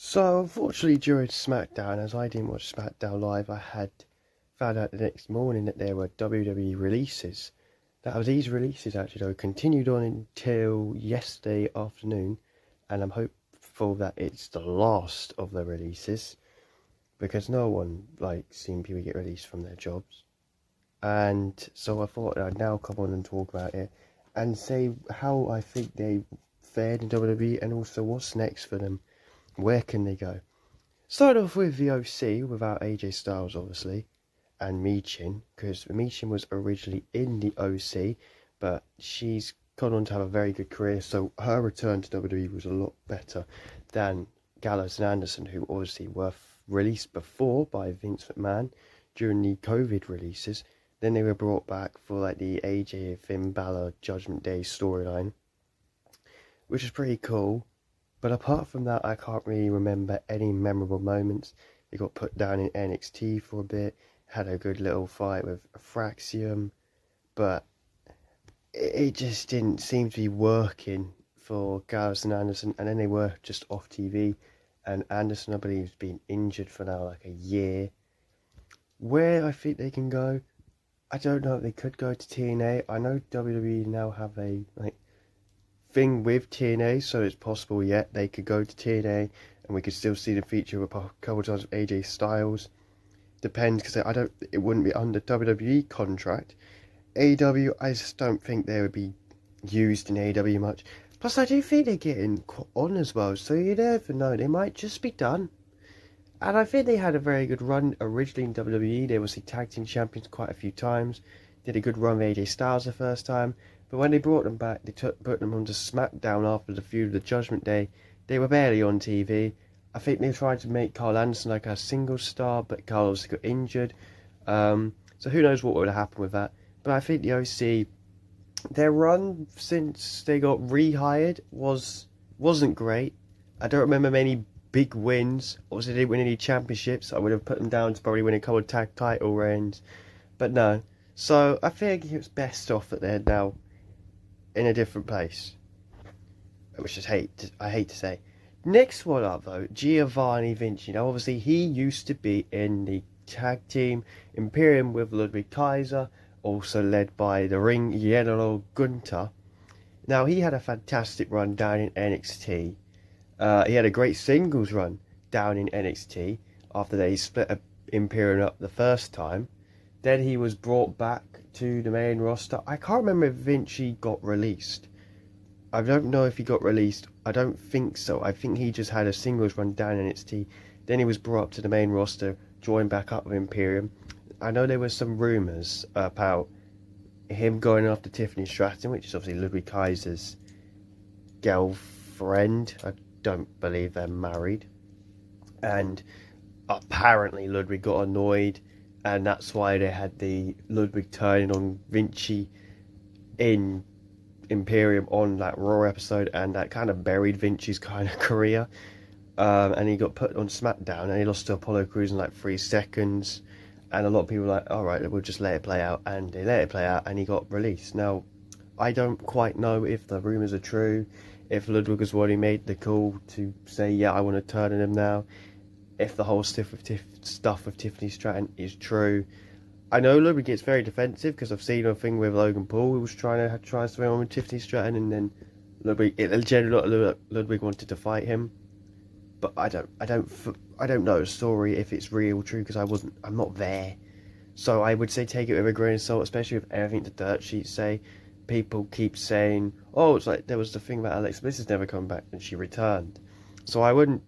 So unfortunately during SmackDown, as I didn't watch SmackDown live, I had found out the next morning that there were WWE releases. Now these releases actually though continued on until yesterday afternoon, and I'm hopeful that it's the last of the releases because no one likes seeing people get released from their jobs. And so I thought I'd now come on and talk about it and say how I think they fared in WWE and also what's next for them. Where can they go? Start off with the OC without AJ Styles, obviously, and Michin, because Michin was originally in the OC, but she's gone on to have a very good career, so her return to WWE was a lot better than Gallows and Anderson, who obviously were released before by Vince McMahon during the COVID releases. Then they were brought back for like the AJ Finn Balor Judgment Day storyline, which is pretty cool. But apart from that, I can't really remember any memorable moments. They got put down in NXT for a bit, had a good little fight with Fraxium, but it just didn't seem to be working for Gallows and Anderson, and then they were just off TV, and Anderson, I believe, has been injured for now like a year. Where I think they can go, I don't know if they could go to TNA. I know WWE now have a thing with TNA, so it's possible yet they could go to TNA and we could still see the feature a couple of times of AJ Styles. Depends, because it wouldn't be under WWE contract. AEW, I just don't think they would be used in AEW much. Plus, I do think they're getting on as well, so you never know, they might just be done. And I think they had a very good run originally in WWE. They were the tag team champions quite a few times. Did a good run with AJ Styles the first time. But when they brought them back, they put them onto SmackDown after the feud of the Judgment Day. They were barely on TV. I think they tried to make Carl Anderson like a single star, but Carl obviously got injured. So who knows what would have happened with that. But I think the OC, their run since they got rehired wasn't great. I don't remember many big wins. Obviously, they didn't win any championships. I would have put them down to probably win a couple of tag title reigns. But no. So I think it's best off that they're now in a different place, which I hate to say. Next one up though, Giovanni Vinci. Now obviously he used to be in the tag team Imperium with Ludwig Kaiser, also led by the Ring General Gunther. Now he had a fantastic run down in NXT. He had a great singles run down in NXT after they split Imperium up the first time. Then he was brought back to the main roster. I can't remember if Vinci got released. I don't know if he got released. I don't think so. I think he just had a singles run down in NXT. Then he was brought up to the main roster, joined back up with Imperium. I know there were some rumours about him going after Tiffany Stratton, which is obviously Ludwig Kaiser's girlfriend. I don't believe they're married. And apparently Ludwig got annoyed, and that's why they had the Ludwig turning on Vinci in Imperium on that Raw episode, and that kind of buried Vinci's kind of career. And he got put on SmackDown, and he lost to Apollo Crews in like 3 seconds. And a lot of people were like, alright, we'll just let it play out. And they let it play out, and he got released. Now, I don't quite know if the rumours are true, if Ludwig was what he made the call to say, yeah, I want to turn on him now. If the whole stuff with Tiffany Stratton is true. I know Ludwig gets very defensive because I've seen a thing with Logan Paul who was trying something on with Tiffany Stratton, and then Ludwig wanted to fight him. But I don't know the story if it's real true, because I'm not there. So I would say take it with a grain of salt, especially with everything the dirt sheets say. People keep saying, oh, it's like there was the thing about Alexa Bliss has never come back and she returned. So I wouldn't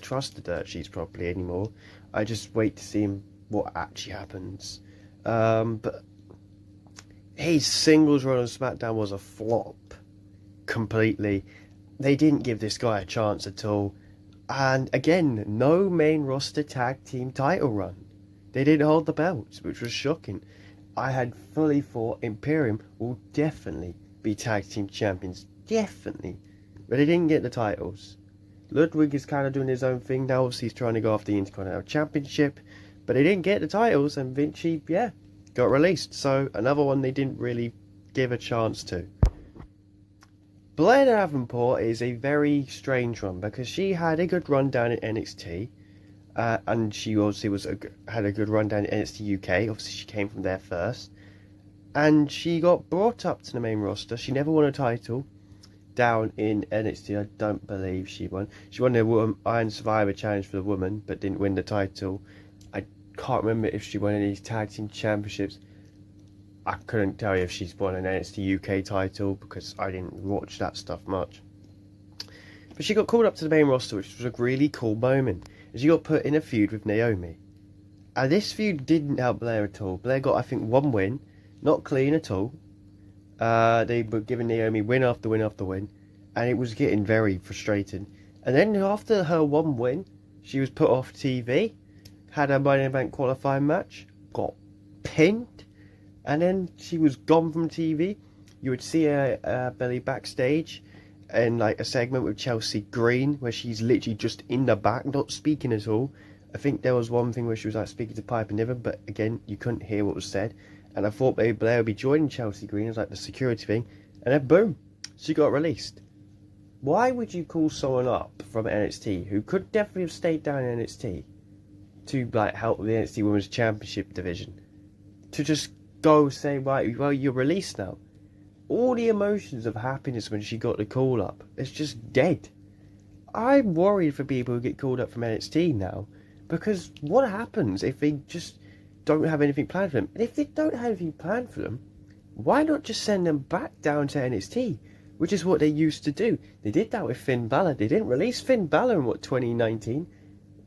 trust the dirt sheets properly anymore. I just wait to see what actually happens. But his singles run on SmackDown was a flop completely. They didn't give this guy a chance at all. And again, no main roster tag team title run. They didn't hold the belts, which was shocking. I had fully thought Imperium will definitely be tag team champions. Definitely. But they didn't get the titles. Ludwig is kind of doing his own thing now. Obviously, he's trying to go after the Intercontinental Championship. But they didn't get the titles, and Vinci, got released. So, another one they didn't really give a chance to. Blair Davenport is a very strange one because she had a good run down in NXT, and she obviously had a good run down in NXT UK. Obviously, she came from there first, and she got brought up to the main roster. She never won a title down in NXT. I don't believe she won. She won the Iron Survivor Challenge for the woman, but didn't win the title. I can't remember if she won any tag team championships. I couldn't tell you if she's won an NXT UK title because I didn't watch that stuff much. But she got called up to the main roster, which was a really cool moment. And she got put in a feud with Naomi. And this feud didn't help Blair at all. Blair got, I think, one win. Not clean at all. They were giving Naomi win after win after win. And it was getting very frustrating. And then after her one win, she was put off TV. Had a Money in the Bank qualifying match. Got pinned. And then she was gone from TV. You would see her belly backstage in like a segment with Chelsea Green, where she's literally just in the back, not speaking at all. I think there was one thing where she was like speaking to Piper Niven, but again, you couldn't hear what was said. And I thought maybe Blair would be joining Chelsea Green as like the security thing. And then boom, she got released. Why would you call someone up from NXT who could definitely have stayed down in NXT to like help the NXT Women's Championship division to just go say, right, well, you're released now? All the emotions of happiness when she got the call up, it's just dead. I'm worried for people who get called up from NXT now, because what happens if they just don't have anything planned for them? And if they don't have anything planned for them, why not just send them back down to NXT, which is what they used to do? They did that with Finn Balor. They didn't release Finn Balor in 2019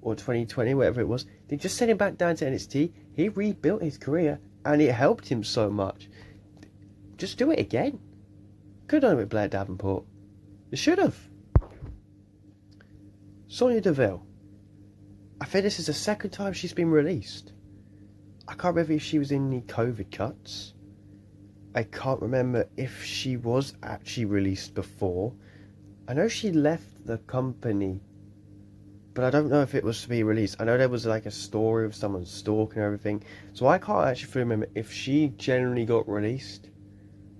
or 2020, whatever it was. They just sent him back down to NXT. He rebuilt his career, and it helped him so much. Just do it again. Could have done it with Blair Davenport. They should have. Sonya Deville. I think this is the second time she's been released. I can't remember if she was in the COVID cuts. I can't remember if she was actually released before. I know she left the company, but I don't know if it was to be released. I know there was like a story of someone stalking everything, so I can't actually fully remember if she generally got released.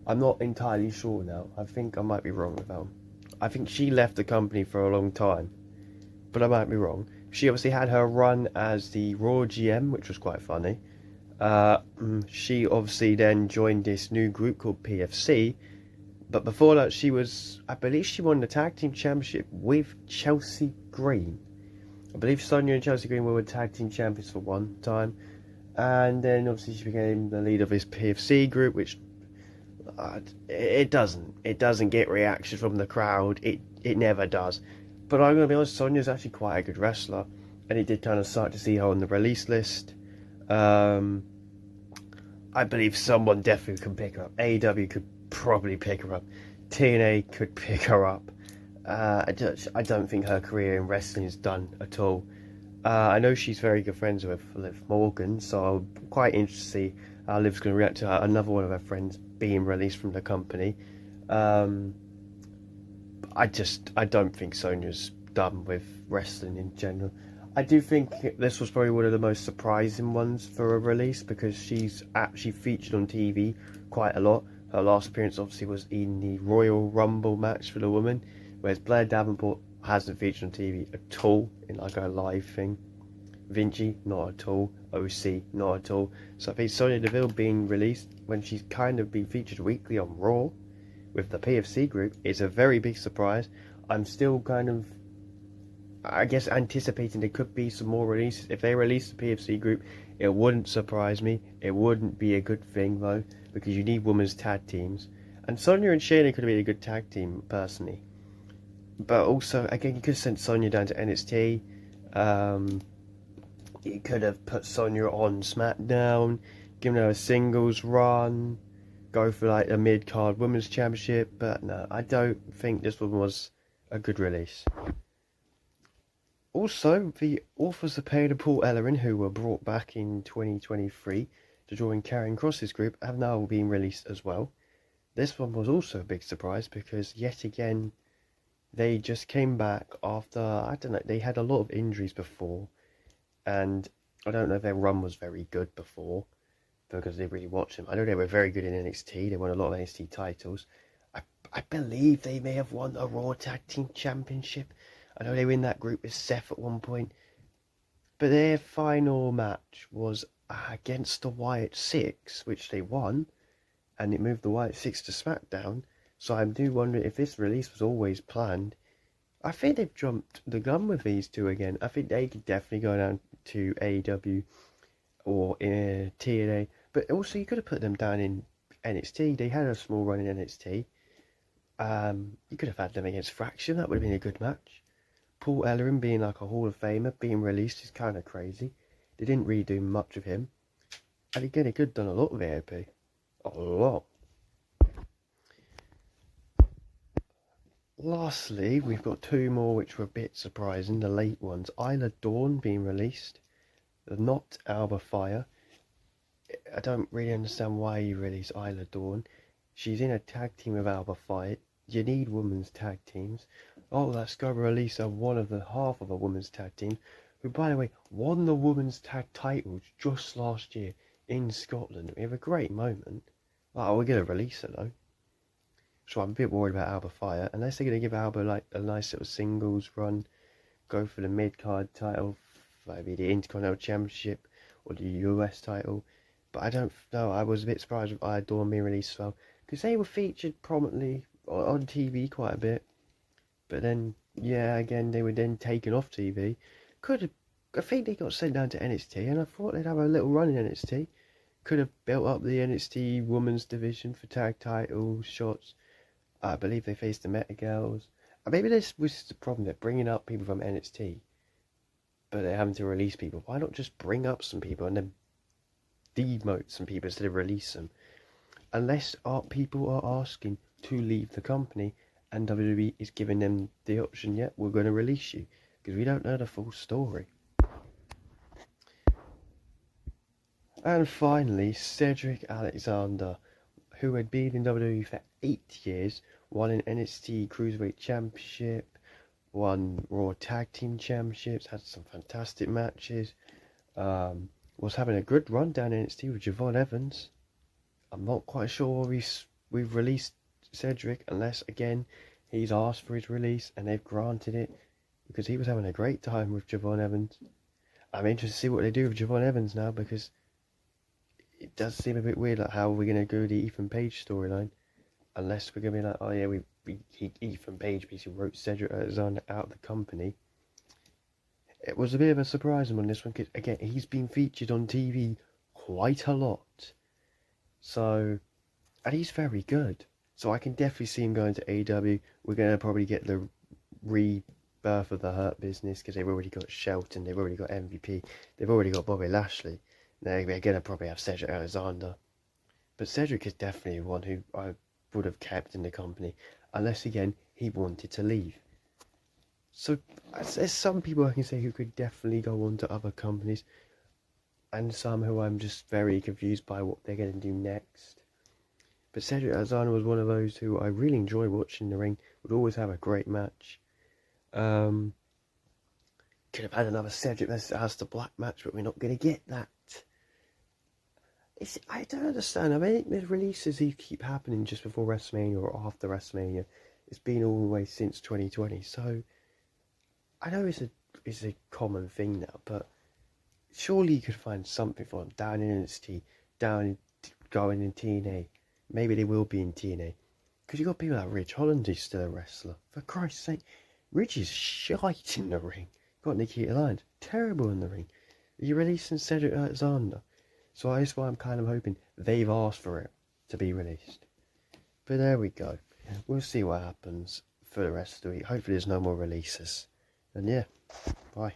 I'm not entirely sure now. I think I might be wrong with that one. I think she left the company for a long time, but I might be wrong. She obviously had her run as the Raw GM, which was quite funny. She obviously then joined this new group called PFC, but before that I believe she won the Tag Team Championship with Chelsea Green. I believe Sonya and Chelsea Green were Tag Team Champions for one time, and then obviously she became the leader of this PFC group, which it doesn't get reaction from the crowd. It never does. But I'm going to be honest, Sonya's actually quite a good wrestler, and it did kind of suck to see her on the release list. I believe someone definitely can pick her up. AEW could probably pick her up. TNA could pick her up. I don't think her career in wrestling is done at all. I know she's very good friends with Liv Morgan, so I'm quite interested to see how Liv's going to react to another one of her friends being released from the company. I don't think Sonya's done with wrestling in general. I do think this was probably one of the most surprising ones for a release, because she's actually featured on TV quite a lot. Her last appearance obviously was in the Royal Rumble match for the women, whereas Blair Davenport hasn't featured on TV at all in like a live thing. Vinci, not at all. OC, not at all. So I think Sonya Deville being released when she's kind of been featured weekly on Raw with the PFC group is a very big surprise. I'm still kind of, I guess, anticipating there could be some more releases. If they release the PFC group, it wouldn't surprise me. It wouldn't be a good thing though, because you need women's tag teams. And Sonya and Shayna could have been a good tag team personally. But also, again, you could have sent Sonya down to NXT. You could have put Sonya on SmackDown, given her a singles run, go for like a mid-card women's championship. But no, I don't think this one was a good release. Also, the authors of Pain and Paul Ellering, who were brought back in 2023 to join Karrion Kross's group, have now been released as well. This one was also a big surprise because, yet again, they just came back after, I don't know, they had a lot of injuries before. And I don't know if their run was very good before, because they really watched them. I know they were very good in NXT. They won a lot of NXT titles. I believe they may have won a Raw Tag Team Championship. I know they were in that group with Seth at one point. But their final match was against the Wyatt Six, which they won. And it moved the Wyatt Six to SmackDown. So I do wonder if this release was always planned. I think they've jumped the gun with these two again. I think they could definitely go down to AEW or TNA. But also you could have put them down in NXT. They had a small run in NXT. You could have had them against Fraction. That would have been a good match. Paul Ellering being like a Hall of Famer, being released is kind of crazy. They didn't really do much of him. And again, he could have done a lot with AOP. A lot. Lastly, we've got two more which were a bit surprising, the late ones. Isla Dawn being released. Not Alba Fire. I don't really understand why you release Isla Dawn. She's in a tag team with Alba Fire. You need women's tag teams. Oh, let's go release one of the half of a women's tag team, who, by the way, won the women's tag titles just last year in Scotland. We have a great moment. Oh, we're going to release her though. So I'm a bit worried about Alba Fire. Unless they're going to give Alba like a nice little singles run, go for the mid-card title, maybe the Intercontinental Championship or the US title. But I don't know. I was a bit surprised with Isla Dawn being released as well, because they were featured prominently on TV quite a bit. But then, yeah, again, they were then taken off TV. I think they got sent down to NXT, and I thought they'd have a little run in NXT. Could have built up the NXT women's division for tag title shots. I believe they faced the Meta Girls. Maybe this was the problem, they're bringing up people from NXT, but they're having to release people. Why not just bring up some people and then demote some people instead of release them? Unless people are asking to leave the company and WWE is giving them the option, yeah, we're going to release you, because we don't know the full story. And finally, Cedric Alexander, who had been in WWE for 8 years, won an NXT Cruiserweight Championship, won Raw Tag Team Championships, had some fantastic matches, was having a good run down in NXT with Javon Evans. I'm not quite sure we've released Cedric, unless again he's asked for his release and they've granted it, because he was having a great time with Javon Evans. I'm interested to see what they do with Javon Evans now, because it does seem a bit weird, like how we're going to go the Ethan Page storyline, unless we're going to be like, oh yeah, Ethan Page basically wrote Cedric Alexander out of the company. It was a bit of a surprise on this one, because again, he's been featured on TV quite a lot. So, and he's very good. So I can definitely see him going to AEW. We're going to probably get the rebirth of the Hurt Business, because they've already got Shelton, they've already got MVP, they've already got Bobby Lashley. They're going to probably have Cedric Alexander. But Cedric is definitely one who I would have kept in the company, unless again he wanted to leave. So there's some people I can say who could definitely go on to other companies, and some who I'm just very confused by what they're going to do next. But Cedric Alexander was one of those who I really enjoy watching in the ring, would always have a great match. Could have had another Cedric versus Aleister Black match, but we're not going to get that. I don't understand. I mean, the releases keep happening just before WrestleMania or after WrestleMania. It's been all the way since 2020, so I know it's a common thing now, but surely you could find something for them down in NXT, going in TNA. Maybe they will be in TNA, because you got people like Ridge Holland who's still a wrestler. For Christ's sake, Ridge is shite in the ring. Got Nikita Lyons, terrible in the ring. You're releasing Cedric Alexander. So that's why I'm kind of hoping they've asked for it to be released. But there we go. We'll see what happens for the rest of the week. Hopefully there's no more releases. And yeah, bye.